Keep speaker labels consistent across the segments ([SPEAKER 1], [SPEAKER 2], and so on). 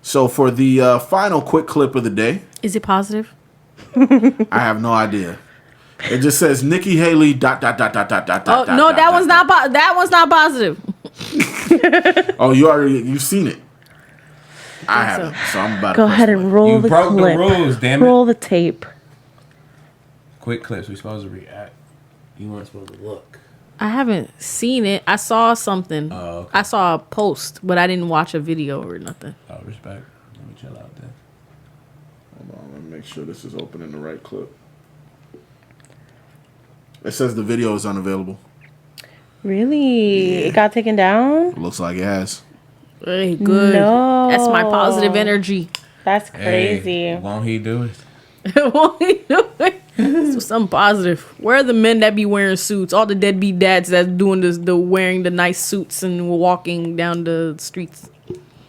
[SPEAKER 1] So for the final quick clip of the day,
[SPEAKER 2] is it positive?
[SPEAKER 1] I have no idea. It just says Nikki Haley ...
[SPEAKER 2] Oh no, that one's not. That one's not positive.
[SPEAKER 1] Oh, you've seen it. I haven't, so I'm about to
[SPEAKER 3] go ahead and roll the clip. You broke the rules, damn it. Roll the tape.
[SPEAKER 4] Quick clips. We're supposed to react. You weren't supposed to look.
[SPEAKER 2] I haven't seen it. I saw something.
[SPEAKER 4] Oh, okay.
[SPEAKER 2] I saw a post, but I didn't watch a video or nothing.
[SPEAKER 4] Oh, respect. Let me chill out there.
[SPEAKER 1] Hold on, let me make sure this is open in the right clip. It says the video is unavailable.
[SPEAKER 3] Really? Yeah. It got taken down?
[SPEAKER 1] Looks like it has.
[SPEAKER 2] Hey, good. No. That's my positive energy.
[SPEAKER 3] That's crazy.
[SPEAKER 4] Hey, won't he do it?
[SPEAKER 2] Won't he do it? So something positive. Where are the men that be wearing suits? All the deadbeat dads that's doing this, the wearing the nice suits and walking down the streets.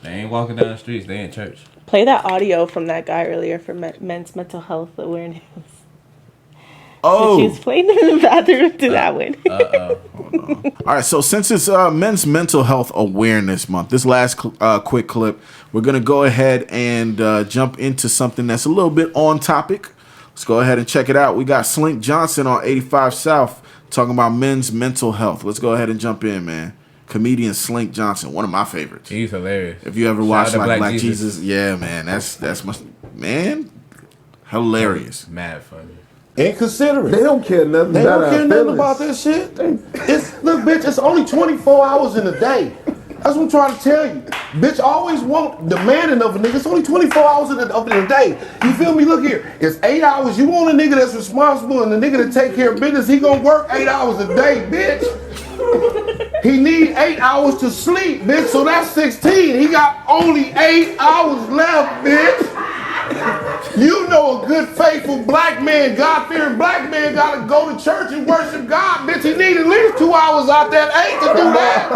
[SPEAKER 4] They ain't walking down the streets. They in church.
[SPEAKER 3] Play that audio from that guy earlier for men's mental health awareness.
[SPEAKER 1] Oh,
[SPEAKER 3] she was playing in the bathroom to that one.
[SPEAKER 1] All right, so since it's Men's Mental Health Awareness Month, this last quick clip, we're gonna go ahead and jump into something that's a little bit on topic. Let's go ahead and check it out. We got Slink Johnson on 85 South talking about men's mental health. Let's go ahead and jump in, man. Comedian Slink Johnson, one of my favorites.
[SPEAKER 4] He's hilarious.
[SPEAKER 1] If you ever watched like Black Jesus, yeah, man, that's my man. Hilarious,
[SPEAKER 4] mad funny.
[SPEAKER 5] Inconsiderate.
[SPEAKER 6] They don't care nothing.
[SPEAKER 5] They don't care nothing about this shit. Look, bitch, it's only 24 hours in a day. That's what I'm trying to tell you. Bitch always demanding of a nigga. It's only 24 hours in a day. You feel me? Look here. It's 8 hours. You want a nigga that's responsible and a nigga to take care of business. He gonna work 8 hours a day, bitch. He need 8 hours to sleep, bitch. So that's 16. He got only 8 hours left, bitch. You know a good, faithful black man, God-fearing black man gotta go to church and worship God, bitch. He need at least 2 hours out that 8 to do that.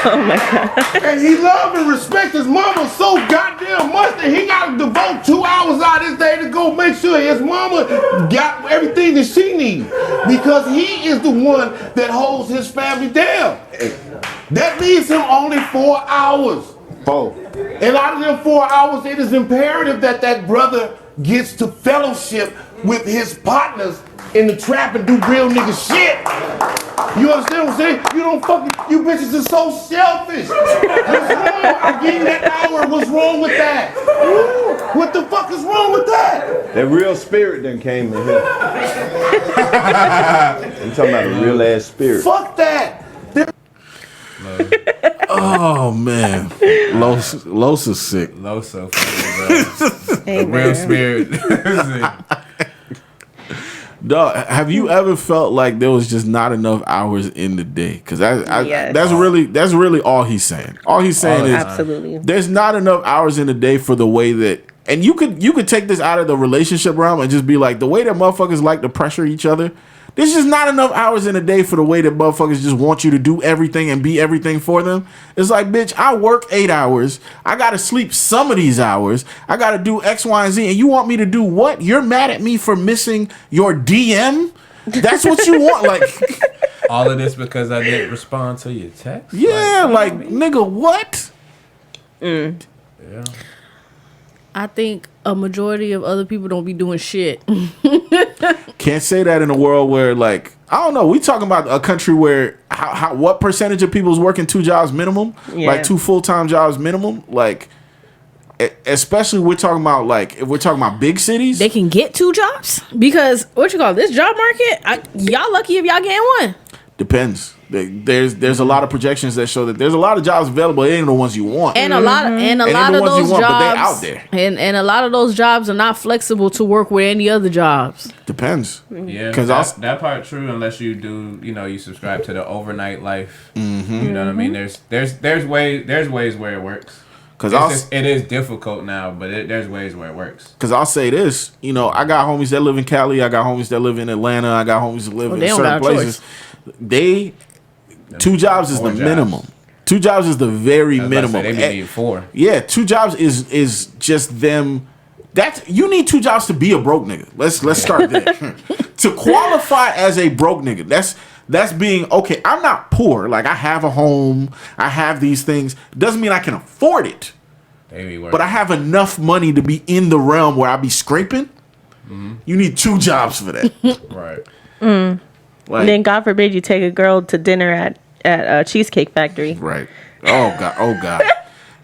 [SPEAKER 3] Oh my God.
[SPEAKER 5] And he love and respect his mama so goddamn much that he gotta devote 2 hours out his day to go make sure his mama got everything that she needs. Because he is the one that holds his family down. That leaves him only 4 hours. And out of them 4 hours, it is imperative that that brother gets to fellowship with his partners in the trap and do real nigga shit. You understand what I'm saying? You bitches are so selfish. What's wrong? I give you that hour. What's wrong with that? What the fuck is wrong with that?
[SPEAKER 6] That real spirit done came in here. I'm talking about a real ass spirit.
[SPEAKER 5] Fuck that.
[SPEAKER 1] Oh man, Los is sick.
[SPEAKER 4] Los so funny, bro. Real spirit.
[SPEAKER 1] Dog, have you ever felt like there was just not enough hours in the day? Because that's really all he's saying. All he's saying is
[SPEAKER 3] absolutely
[SPEAKER 1] there's not enough hours in the day for the way that. And you could take this out of the relationship realm and just be like, the way that motherfuckers like to pressure each other. There's just not enough hours in a day for the way that motherfuckers just want you to do everything and be everything for them. It's like, bitch, I work 8 hours. I got to sleep some of these hours. I got to do X, Y, and Z. And you want me to do what? You're mad at me for missing your DM? That's what you want? Like,
[SPEAKER 4] all of this because I didn't respond to your text?
[SPEAKER 1] Yeah, like nigga, what?
[SPEAKER 4] Yeah.
[SPEAKER 2] I think a majority of other people don't be doing shit.
[SPEAKER 1] Can't say that in a world where, like, I don't know. We talking about a country where what percentage of people is working 2 jobs minimum, like 2 full-time jobs minimum, like. Especially we're talking about, like, if we're talking about big cities,
[SPEAKER 2] they can get 2 jobs because this job market. Y'all lucky if y'all getting one.
[SPEAKER 1] Depends. There's a lot of projections that show that there's a lot of jobs available. It ain't the ones you want,
[SPEAKER 2] and a lot of those jobs,
[SPEAKER 1] but they're out there.
[SPEAKER 2] And a lot of those jobs are not flexible to work with any other jobs.
[SPEAKER 1] Depends.
[SPEAKER 4] Yeah, because that part true unless you do, you subscribe to the overnight life. Mm-hmm. You know what I mean? There's ways where it works. Because it is difficult now, but there's ways where it works.
[SPEAKER 1] Because I'll say this, I got homies that live in Cali, I got homies that live in Atlanta, I got homies that live in certain places. 2 jobs is the minimum. 2 jobs is the very minimum.
[SPEAKER 4] They need 4.
[SPEAKER 1] Yeah, 2 jobs is just them. You need 2 jobs to be a broke nigga. Let's start there. To qualify as a broke nigga, that's being okay. I'm not poor. Like, I have a home. I have these things. Doesn't mean I can afford it. but I have enough money to be in the realm where I be scraping. You need 2 jobs for that.
[SPEAKER 4] Right.
[SPEAKER 3] Like, then God forbid you take a girl to dinner at a Cheesecake Factory.
[SPEAKER 1] Right. Oh God.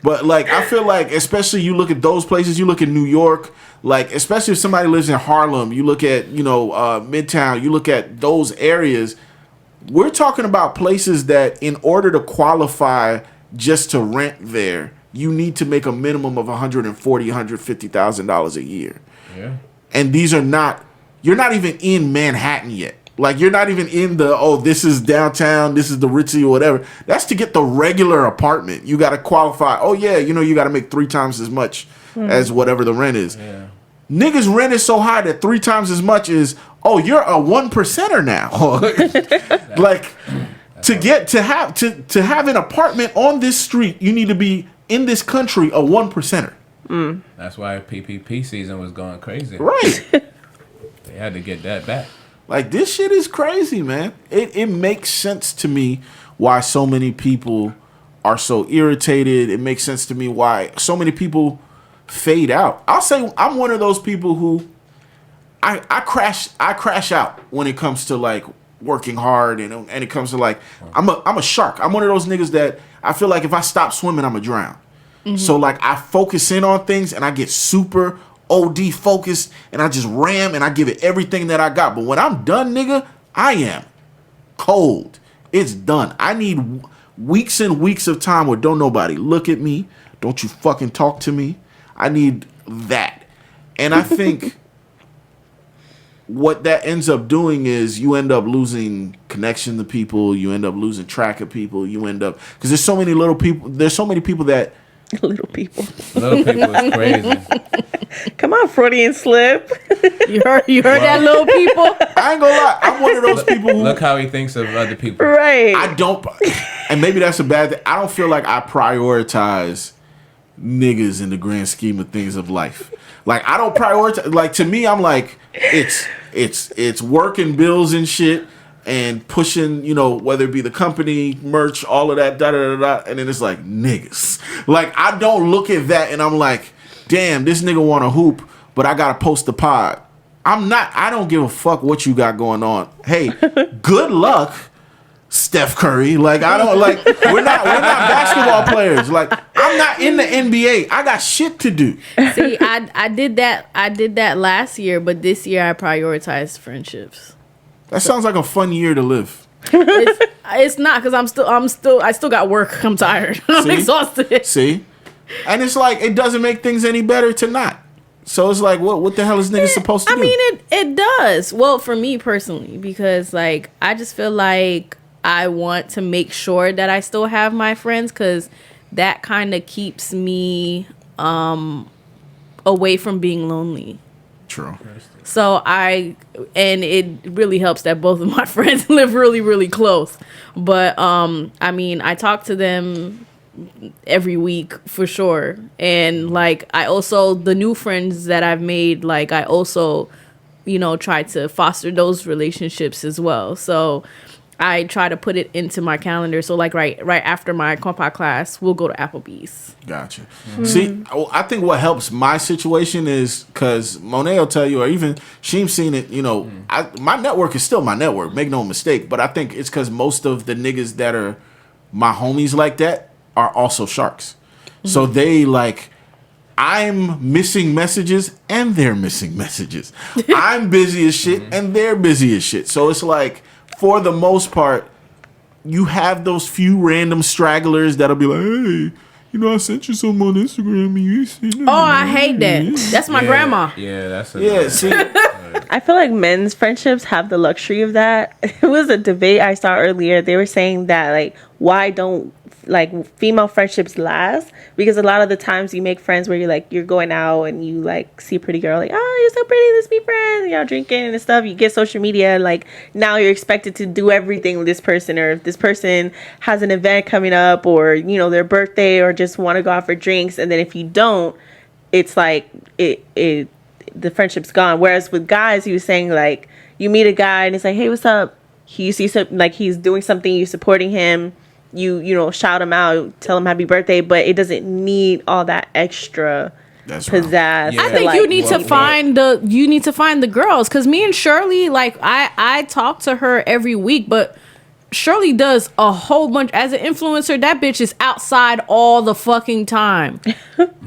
[SPEAKER 1] But like, I feel like, especially you look at those places, you look at New York, like, especially if somebody lives in Harlem, you look at, Midtown, you look at those areas, we're talking about places that in order to qualify just to rent there, you need to make a minimum of $140,000, $150,000 a year.
[SPEAKER 4] Yeah.
[SPEAKER 1] And these are not, you're not even in Manhattan yet. Like, you're not even in this is downtown, this is the Ritzy or whatever. That's to get the regular apartment. You got to qualify. Oh, yeah, you got to make 3 times as much as whatever the rent is. Yeah. Niggas' rent is so high that 3 times as much is, you're a 1%er now. Like, to have an apartment on this street, you need to be in this country a 1%er.
[SPEAKER 4] That's why PPP season was going crazy.
[SPEAKER 1] Right.
[SPEAKER 4] They had to get that back.
[SPEAKER 1] Like, this shit is crazy, man. It makes sense to me why so many people are so irritated. It makes sense to me why so many people fade out. I'll say I'm one of those people who I crash out when it comes to like working hard and it comes to like I'm a shark. I'm one of those niggas that I feel like if I stop swimming, I'm gonna drown. So like I focus in on things and I get super OD focused and I just ram and I give it everything that I got. But when I'm done, nigga, I am cold. It's done. I need weeks and weeks of time where don't nobody look at me. Don't you fucking talk to me. I need that. And I think what that ends up doing is you end up losing connection to people. You end up losing track of people. You end up, because there's so many little people. There's so many people that.
[SPEAKER 3] Little people.
[SPEAKER 4] Little people is crazy.
[SPEAKER 3] Come on, Freudian slip.
[SPEAKER 2] You heard that, little people?
[SPEAKER 1] I ain't gonna lie. I'm one of those people who.
[SPEAKER 4] Look how he thinks of other people.
[SPEAKER 3] Right.
[SPEAKER 1] I don't. And maybe that's a bad thing. I don't feel like I prioritize niggas in the grand scheme of things of life. Like, I don't prioritize. Like, to me, I'm like, it's working bills and shit and pushing, whether it be the company, merch, all of that, da-da-da-da. And then it's like, niggas. Like, I don't look at that and I'm like, damn, this nigga want to hoop, but I got to post the pod. I don't give a fuck what you got going on. Hey, good luck, Steph Curry. Like, I don't, like, we're not basketball players. Like, I'm not in the NBA. I got shit to do.
[SPEAKER 2] See, I did that last year, but this year I prioritized friendships.
[SPEAKER 1] That sounds like a fun year to live.
[SPEAKER 2] It's not, because I still got work. I'm tired. I'm exhausted.
[SPEAKER 1] See? And it's like, it doesn't make things any better to not. So it's like, what the hell is niggas supposed to do?
[SPEAKER 2] I mean, it does. Well, for me personally, because like I just feel like I want to make sure that I still have my friends, because that kind of keeps me away from being lonely.
[SPEAKER 1] True.
[SPEAKER 2] So and it really helps that both of my friends live really, really close. But I mean, I talk to them every week for sure. And like, I also, the new friends that I've made, like I also, try to foster those relationships as well. So I try to put it into my calendar. So like right after my compa class, we'll go to Applebee's.
[SPEAKER 1] Gotcha. Mm-hmm. See, I think what helps my situation is, because Monet will tell you, or even Sheem's seen it, my network is still my network, make no mistake. But I think it's because most of the niggas that are my homies like that are also sharks. Mm-hmm. So they like, I'm missing messages and they're missing messages. I'm busy as shit and they're busy as shit. So it's like, for the most part, you have those few random stragglers that'll be like, hey, I sent you something on Instagram and you seen it.
[SPEAKER 2] Oh, I hate that. That's my grandma.
[SPEAKER 4] Yeah, that's
[SPEAKER 1] see.
[SPEAKER 3] I feel like men's friendships have the luxury of that. It was a debate I saw earlier. They were saying that, like, why don't like female friendships last? Because a lot of the times you make friends where you're going out and you like see a pretty girl, like, oh, you're so pretty, let's be friends, y'all drinking and stuff. You get social media, like now you're expected to do everything with this person, or if this person has an event coming up, or their birthday, or just want to go out for drinks, and then if you don't, it's like the friendship's gone. Whereas with guys, he was saying like, you meet a guy and it's like, hey, what's up? You see something, like he's doing something, you supporting him, you shout them out, tell them happy birthday, but it doesn't need all that extra pizzazz.
[SPEAKER 4] Yeah.
[SPEAKER 2] I think you need to find the girls, because me and Shirley, like I talk to her every week, but Shirley does a whole bunch as an influencer. That bitch is outside all the fucking time,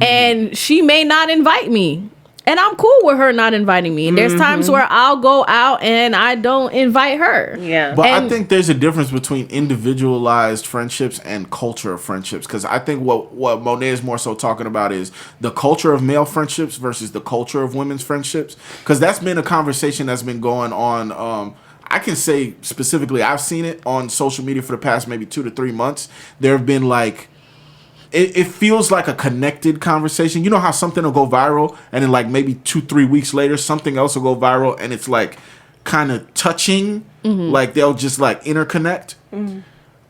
[SPEAKER 2] and she may not invite me, and I'm cool with her not inviting me. And there's times where I'll go out and I don't invite her.
[SPEAKER 3] Yeah,
[SPEAKER 1] but I think there's a difference between individualized friendships and culture of friendships, because I think what Monet is more so talking about is the culture of male friendships versus the culture of women's friendships, because that's been a conversation that's been going on. I can say specifically, I've seen it on social media for the past maybe 2 to 3 months. There have been like, it feels like a connected conversation. You know how something will go viral and then like maybe 2-3 weeks later, something else will go viral and it's like kind of touching, like they'll just like interconnect.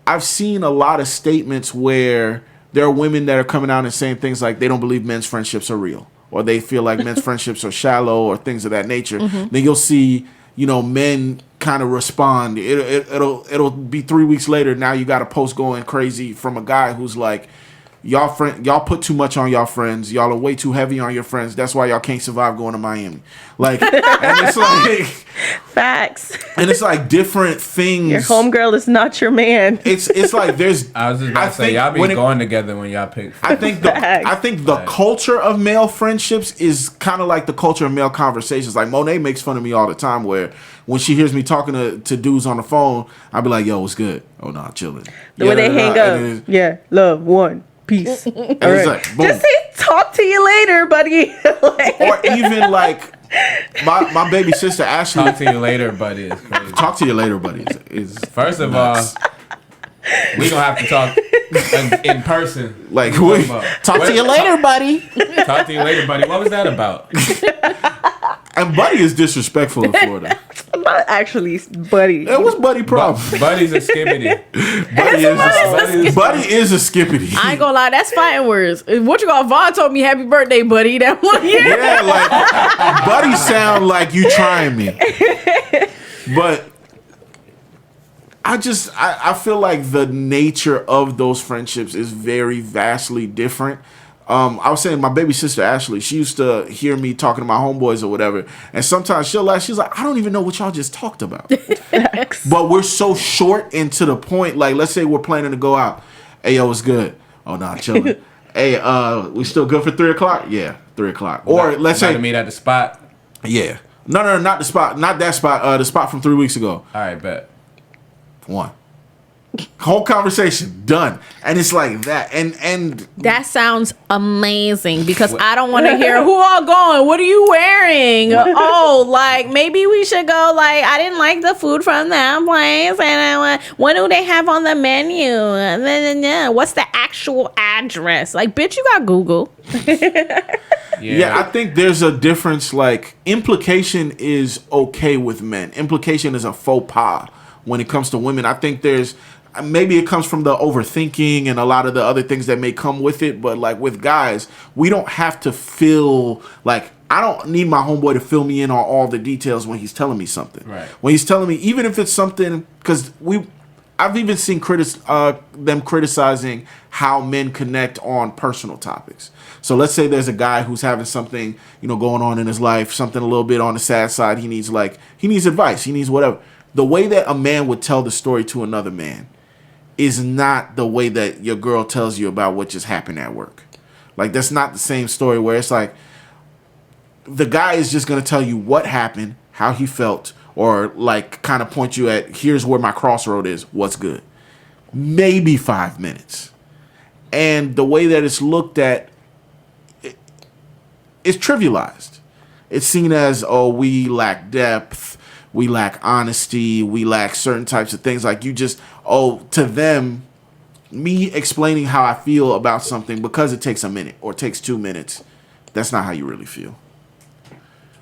[SPEAKER 1] I've seen a lot of statements where there are women that are coming out and saying things like they don't believe men's friendships are real, or they feel like men's friendships are shallow, or things of that nature. Then you'll see, men kind of respond. It'll be 3 weeks later. Now you got a post going crazy from a guy who's like, y'all put too much on y'all friends. Y'all are way too heavy on your friends. That's why y'all can't survive going to Miami. Like, and it's like
[SPEAKER 3] facts.
[SPEAKER 1] And it's like different things.
[SPEAKER 3] Your homegirl is not your man.
[SPEAKER 1] It's like there's.
[SPEAKER 4] I was just about to say, y'all be going together when y'all pick.
[SPEAKER 1] I think the culture of male friendships is kind of like the culture of male conversations. Like Monet makes fun of me all the time, where when she hears me talking to dudes on the phone, I'll be like, "Yo, what's good? Oh no, chilling."
[SPEAKER 3] The way they hang up. Yeah, love, one, peace. All right.
[SPEAKER 1] Like, boom.
[SPEAKER 3] Just say, talk to you later, buddy.
[SPEAKER 1] Or even like my baby sister Ashley.
[SPEAKER 4] Talk to you later, buddy. Is crazy.
[SPEAKER 1] Talk to you later, buddy. Is
[SPEAKER 4] first of nuts. All, we gonna have to talk in person.
[SPEAKER 1] Like, talk to you later, buddy.
[SPEAKER 4] Talk to you later, buddy. What was that about?
[SPEAKER 1] And Buddy is disrespectful in Florida.
[SPEAKER 3] Not actually, Buddy.
[SPEAKER 1] It was Buddy problem.
[SPEAKER 4] Buddy's a skibbity.
[SPEAKER 1] Buddy is a skippity.
[SPEAKER 2] I ain't gonna lie, that's fighting words. What you call? Vaughn told me happy birthday, buddy, that one year.
[SPEAKER 1] Yeah, like Buddy sound like you trying me. But I feel like the nature of those friendships is very vastly different. I was saying my baby sister Ashley, she used to hear me talking to my homeboys or whatever, and sometimes she'll laugh. She's like, I don't even know what y'all just talked about. But we're so short and to the point. Like, let's say we're planning to go out. Hey, yo, it's good. Oh, nah, chilling. Hey, we still good for 3:00? Yeah, 3:00. Or let's say
[SPEAKER 4] meet at the spot.
[SPEAKER 1] Yeah. No, not the spot. Not that spot. The spot from 3 weeks ago.
[SPEAKER 4] All right, bet.
[SPEAKER 1] One. Whole conversation done, and it's like that, and
[SPEAKER 2] that sounds amazing, because I don't want to hear who all going. What are you wearing? Oh, like maybe we should go. Like, I didn't like the food from that place, and what do they have on the menu? And then what's the actual address? Like, bitch, you got Google.
[SPEAKER 1] Yeah, I think there's a difference. Like, implication is okay with men. Implication is a faux pas when it comes to women. I think maybe it comes from the overthinking and a lot of the other things that may come with it. But like with guys, we don't have to feel like, I don't need my homeboy to fill me in on all the details when he's telling me something.
[SPEAKER 4] Right.
[SPEAKER 1] When he's telling me, even if it's something, because I've even seen them criticizing how men connect on personal topics. So let's say there's a guy who's having something, going on in his life, something a little bit on the sad side. He needs advice. He needs whatever. The way that a man would tell the story to another man is not the way that your girl tells you about what just happened at work. Like, that's not the same story, where it's like the guy is just going to tell you what happened, how he felt, or like kind of point you at, here's where my crossroad is, what's good. Maybe 5 minutes. And the way that it's looked at, it's trivialized. It's seen as, oh, we lack depth, we lack honesty, we lack certain types of things. Like, to them, me explaining how I feel about something because it takes a minute or takes 2 minutes, that's not how you really feel.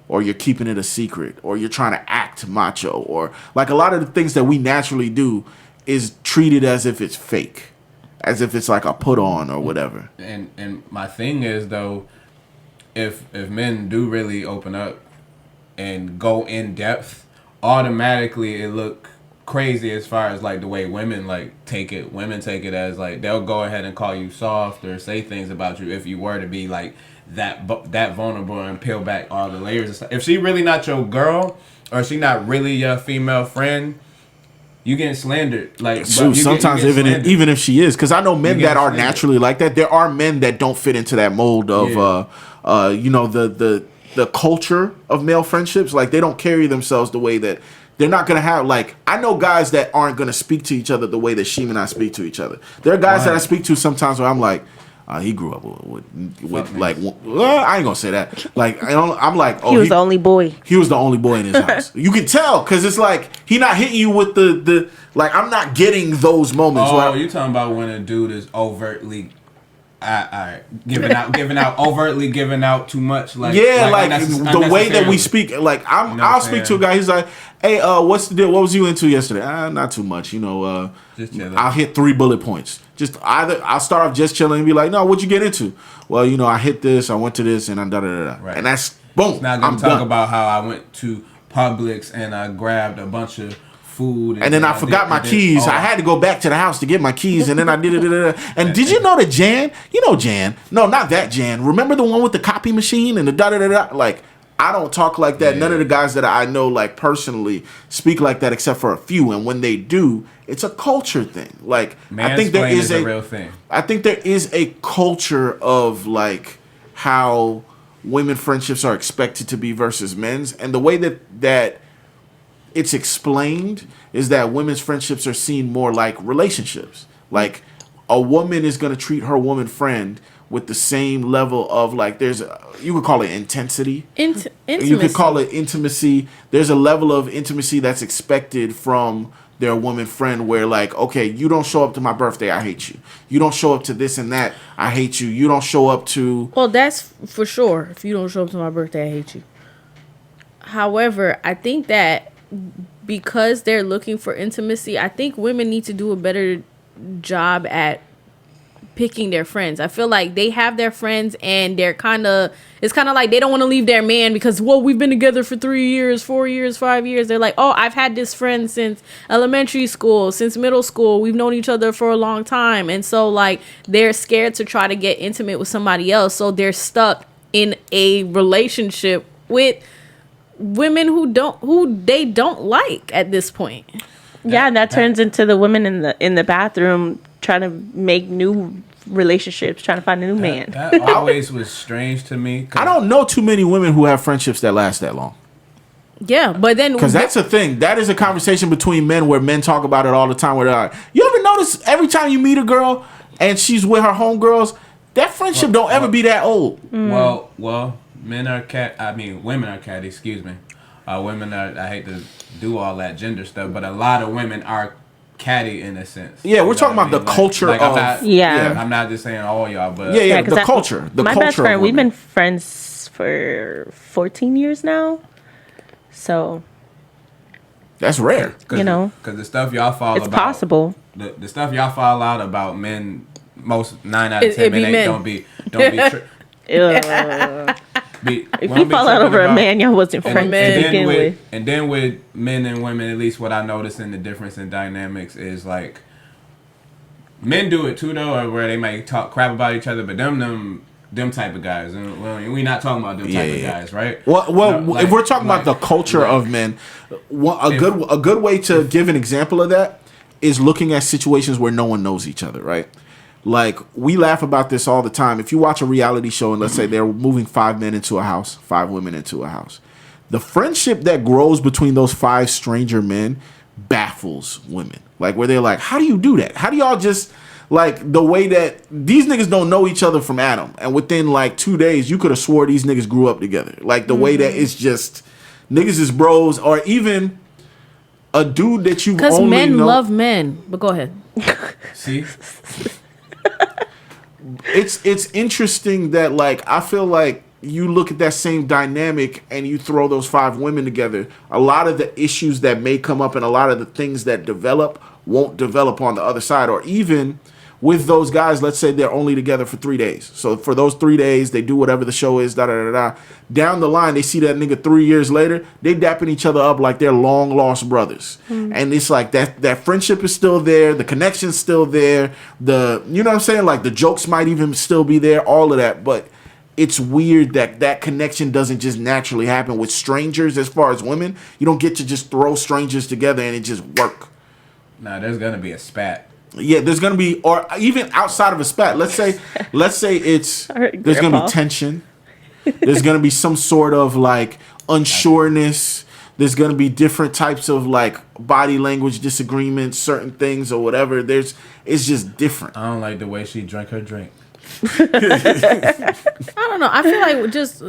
[SPEAKER 1] Or you're keeping it a secret, or you're trying to act macho, or like a lot of the things that we naturally do is treated as if it's fake, as if it's like a put on or whatever.
[SPEAKER 4] And my thing is, though, if men do really open up and go in depth, automatically it look crazy as far as like the way women like take it. Women take it as like they'll go ahead and call you soft or say things about you if you were to be like that vulnerable and peel back all the layers and stuff. If she really not your girl or she not really your female friend, you getting slandered. Like
[SPEAKER 1] sometimes even if she is, because I know men that are naturally like that. There are men that don't fit into that mold of the culture of male friendships. Like they don't carry themselves the way that. They're not going to have, like, I know guys that aren't going to speak to each other the way that Sheem and I speak to each other. There are guys that I speak to sometimes where I'm like, he grew up with like, I ain't going to say that. Like, I'm like, oh,
[SPEAKER 3] he was the only boy.
[SPEAKER 1] He was the only boy in his house. You can tell, because it's like, he not hitting you with the like, I'm not getting those moments.
[SPEAKER 4] Oh, you talking about when a dude is overtly giving out too much, like
[SPEAKER 1] the way that we speak, like I'll speak to a guy. He's like, "Hey, what's the deal? What was you into yesterday?" Not too much, Just chilling. I'll hit 3 bullet points. Just either I'll start off just chilling and be like, "No, what'd you get into?" Well, I hit this, I went to this, and I da da da. Right. And that's boom.
[SPEAKER 4] It's not gonna talk about how I went to Publix and I grabbed a bunch of food
[SPEAKER 1] and then I forgot my keys. I had to go back to the house to get my keys, and then I did it. And did you know that Jan? Jan? No, not that Jan. Remember the one with the copy machine and the da da da da? Like, I don't talk like that. Yeah. None of the guys that I know, like, personally speak like that, except for a few. And when they do, it's a culture thing. Like, I think there is
[SPEAKER 4] a real thing.
[SPEAKER 1] I think there is a culture of like how women friendships are expected to be versus men's, and the way that it's explained is that women's friendships are seen more like relationships. Like, a woman is going to treat her woman friend with the same level of, like, you could call it intensity. Intimacy. You could call it intimacy. There's a level of intimacy that's expected from their woman friend where, like, okay, you don't show up to my birthday, I hate you. You don't show up to this and that, I hate you. You don't show up to...
[SPEAKER 2] Well, that's for sure. If you don't show up to my birthday, I hate you. However, I think that because they're looking for intimacy, I think women need to do a better job at picking their friends. I feel like they have their friends and it's kind of like they don't want to leave their man because, well, we've been together for 3 years, 4 years, 5 years. They're like, oh, I've had this friend since elementary school, since middle school. We've known each other for a long time. And so, like, they're scared to try to get intimate with somebody else. So they're stuck in a relationship with women who they don't like at this point.
[SPEAKER 3] Yeah, and that turns into the women in the bathroom trying to make new relationships, trying to find a new man.
[SPEAKER 4] That always was strange to me.
[SPEAKER 1] I don't know too many women who have friendships that last that long.
[SPEAKER 2] Yeah, but then...
[SPEAKER 1] Because that's a thing. That is a conversation between men where men talk about it all the time. Where they're like, you ever notice every time you meet a girl and she's with her homegirls, that friendship don't ever be that old?
[SPEAKER 2] Mm.
[SPEAKER 4] Well, women are catty, excuse me. Women are, I hate to do all that gender stuff, but a lot of women are catty in a sense.
[SPEAKER 1] Yeah, we're talking about the culture of...
[SPEAKER 4] I'm not just saying all y'all, but...
[SPEAKER 1] Yeah, the culture.
[SPEAKER 3] My best friend, we've been friends for 14 years now. So...
[SPEAKER 1] That's rare.
[SPEAKER 4] Because the stuff y'all fall
[SPEAKER 3] it's
[SPEAKER 4] about...
[SPEAKER 3] It's possible.
[SPEAKER 4] The stuff y'all fall out about men, 9 out of 10 men don't be
[SPEAKER 3] If you fall out over a man, y'all wasn't friends to begin with.
[SPEAKER 4] And then with men and women, at least what I notice in the difference in dynamics is, like, men do it too, though, or where they might talk crap about each other, but them type of guys, and we're not talking about them type of guys, right?
[SPEAKER 1] Well, if we're talking about the culture of men, a good way to give an example of that is looking at situations where no one knows each other, right? Like, we laugh about this all the time. If you watch a reality show and let's say they're moving 5 men into a house, 5 women into a house, the friendship that grows between those 5 stranger men baffles women. Like, where they're like, how do you do that? How do y'all just, like, the way that these niggas don't know each other from Adam, and within like 2 days you could have swore these niggas grew up together. Like, the way that it's just niggas is bros, or even a dude that you only know.
[SPEAKER 2] Because men love men. But go ahead.
[SPEAKER 4] See?
[SPEAKER 1] It's interesting that, like, I feel like you look at that same dynamic and you throw those 5 women together, a lot of the issues that may come up and a lot of the things that develop won't develop on the other side. Or even with those guys, let's say they're only together for 3 days. So for those 3 days, they do whatever the show is, da da da da. Down the line, they see that nigga 3 years later, they dapping each other up like they're long lost brothers. And it's like that friendship is still there, the connection's still there, you know what I'm saying? Like the jokes might even still be there, all of that, but it's weird that connection doesn't just naturally happen with strangers. As far as women, you don't get to just throw strangers together and it just work.
[SPEAKER 4] Nah, there's gonna be a spat.
[SPEAKER 1] Yeah, there's gonna be, or even outside of a spat. Let's say it's there's gonna be tension. There's gonna be some sort of like unsureness. There's gonna be different types of like body language disagreements, certain things or whatever. It's just different.
[SPEAKER 4] I don't like the way she drank her drink.
[SPEAKER 2] I don't know. I feel like just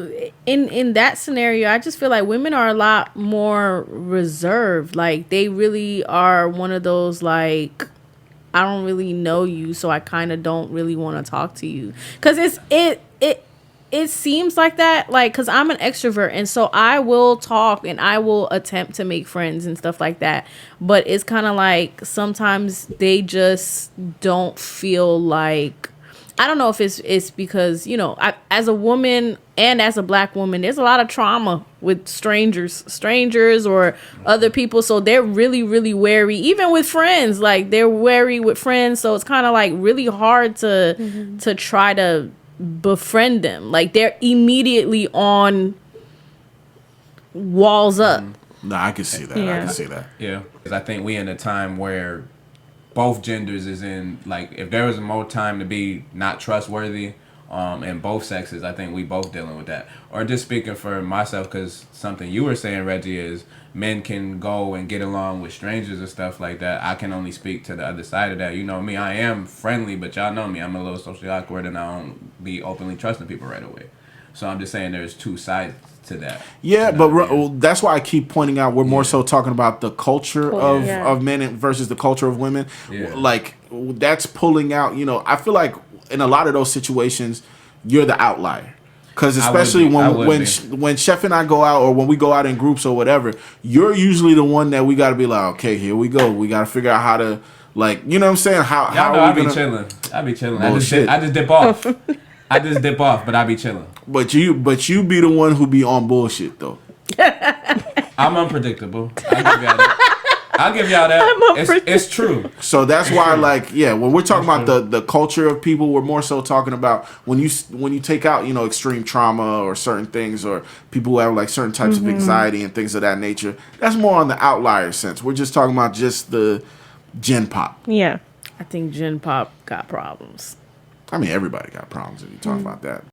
[SPEAKER 2] in that scenario, I just feel like women are a lot more reserved. Like they really are one of those like, I don't really know you, so I kind of don't really want to talk to you. Cause it seems like that, like, cause I'm an extrovert, and so I will talk and I will attempt to make friends and stuff like that. But it's kind of like sometimes they just don't feel like. I don't know if it's because, you know, as a woman and as a black woman, there's a lot of trauma with strangers or other people. So they're really, really wary, even with friends. Like they're wary with friends. So it's kind of like really hard to try to befriend them. Like they're immediately on walls up.
[SPEAKER 1] No, I can see that.
[SPEAKER 2] Yeah.
[SPEAKER 1] I can see that.
[SPEAKER 4] Yeah, because I think we in a time where both genders is in, like, if there was more time to be not trustworthy in both sexes, I think we both dealing with that. Or just speaking for myself, because something you were saying, Reggie, is men can go and get along with strangers and stuff like that. I can only speak to the other side of that. You know me, I am friendly, but y'all know me, I'm a little socially awkward and I don't be openly trusting people right away. So I'm just saying there's two sides to that.
[SPEAKER 1] Yeah, but that's why I keep pointing out we're more so talking about the culture of men versus the culture of women. Yeah. Like that's pulling out, you know, I feel like in a lot of those situations, you're the outlier. Because especially when Chef and I go out, or when we go out in groups or whatever, you're usually the one that we got to be like, okay, here we go. We got to figure out how to, like, you know what I'm saying? How
[SPEAKER 4] I be chilling. I be chilling. I just dip off. I just dip off, but I be chilling.
[SPEAKER 1] But you be the one who be on bullshit though.
[SPEAKER 4] I'm unpredictable. I'll give y'all that. It's true.
[SPEAKER 1] So that's why, like, yeah, when we're talking about the culture of people, we're more so talking about when you take out, you know, extreme trauma or certain things, or people who have like certain types of anxiety and things of that nature. That's more on the outlier sense. We're just talking about just the Gen Pop.
[SPEAKER 3] Yeah.
[SPEAKER 2] I think Gen Pop got problems.
[SPEAKER 1] I mean, everybody got problems if you talk about that.